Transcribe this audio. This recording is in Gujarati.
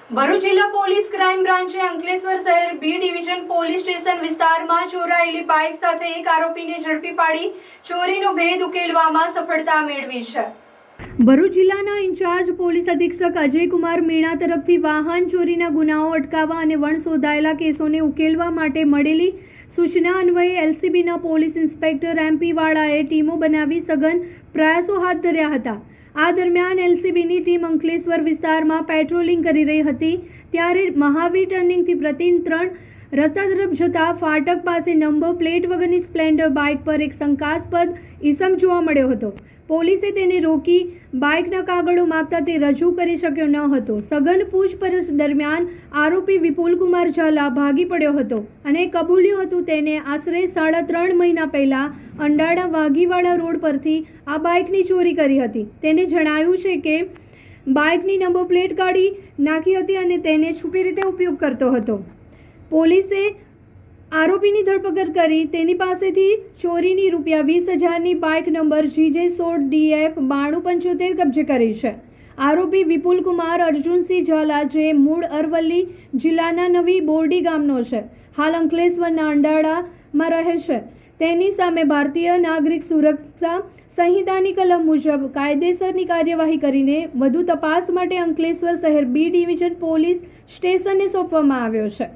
ભરૂચ જિલ્લા પોલીસ ક્રાઇમ બ્રાન્ચે અંકલેશ્વર શહેર બી ડિવિઝન પોલીસ સ્ટેશન વિસ્તારમાં ચોરાયેલી બાઇક સાથે એક આરોપીને ઝડપી પાડી ચોરીનો ભેદ ઉકેલવામાં સફળતા મેળવી છે। ભરૂચ જિલ્લાના ઇન્ચાર્જ પોલીસ અધિક્ષક અજયકુમાર મીણા તરફથી વાહન ચોરીના ગુનાઓ અટકાવવા અને વણશોધાયેલા કેસોને ઉકેલવા માટે મળેલી સૂચના અન્વયે એલસીબીના પોલીસ ઇન્સ્પેક્ટર એમપી વાળાએ ટીમો બનાવી સઘન પ્રયાસો હાથ ધર્યા હતા। આ દરમિયાન એલસીબીની ટીમ અંકલેશ્વર વિસ્તારમાં પેટ્રોલિંગ કરી રહી હતી ત્યારે મહાવીર ટર્નિંગથી પ્રતિન 3 રસ્તા તરફ જતા ફાટક પાસે નંબર પ્લેટ વગરની સ્પ્લેન્ડર બાઇક પર એક શંકાસ્પદ ઈસમ જોવા મળ્યો હતો। પોલીસે તેને રોકી બાઇકના કાગળો માંગતા તે રજૂ કરી શક્યો ન હતો। સઘન પૂછપરછ દરમિયાન આરોપી વિપુલકુમાર ઝાલા ભાગી પડ્યો હતો અને કબૂલ્યું હતું તેને આશરે 3.5 મહિના પહેલા અંડાળા વાઘીવાડા રોડ પરથી આ બાઇકની ચોરી કરી હતી। તેને જણાવ્યું છે કે બાઇકની નંબર પ્લેટ કાઢી નાખી હતી અને તેને છુપી રીતે ઉપયોગ કરતો હતો। પોલીસે આરોપીની ધરપકડ કરી તેની પાસેથી ચોરીની ₹20,000ની બાઇક નંબર GJ16DF 9275 કબજે કરી છે। આરોપી વિપુલકુમાર અર્જુનસિંહ ઝાલા જે મૂળ અરવલ્લી જિલ્લાના નવી બોરડી ગામનો છે, હાલ અંકલેશ્વરના અંડાળામાં રહે છે। તેની સામે ભારતીય નાગરિક સુરક્ષા સંહિતાની કલમ મુજબ કાયદેસરની કાર્યવાહી કરીને વધુ તપાસ માટે અંકલેશ્વર શહેર બી ડિવિઝન પોલીસ સ્ટેશનને સોંપવામાં આવ્યો છે।